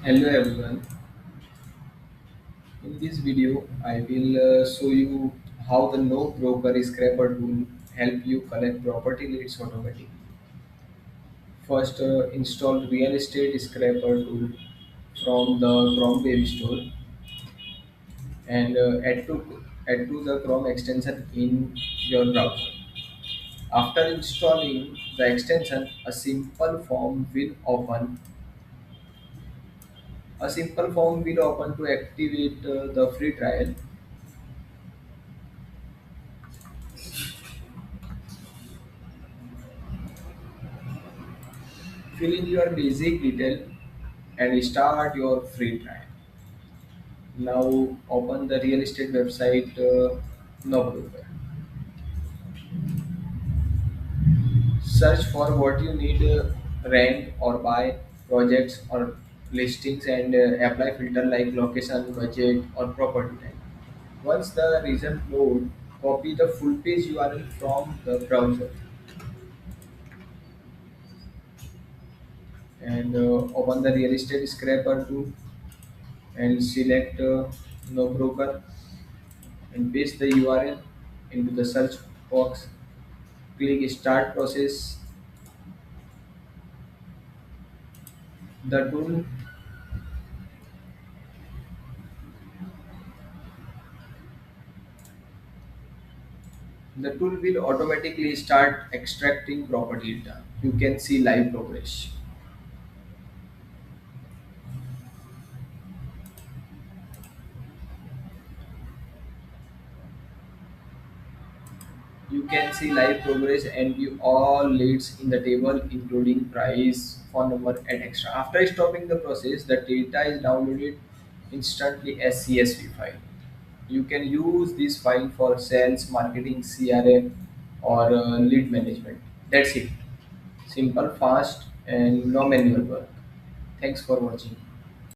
Hello everyone. In this video, I will show you how the NoBroker Scraper Tool help you collect property leads automatically. First, install Real Estate Scraper Tool from the Chrome Web Store and add to the Chrome extension in your browser. After installing the extension, A simple form will open to activate the free trial. Fill in your basic detail and start your free trial. Now open the real estate website NoBroker. Search for what you need rent or buy projects or listings and apply filter like location, budget or property type. Once the result load, copy the full page URL from the browser and open the real estate scraper tool and select NoBroker and paste the URL into the search box. Click start process. The tool the tool will automatically start extracting property data. You can see live progress. You can see live progress and view all leads in the table including price, phone number and extra. After stopping the process, the data is downloaded instantly as CSV file. You can use this file for sales, marketing, CRM or lead management. That's it. Simple, fast and no manual work. Thanks for watching.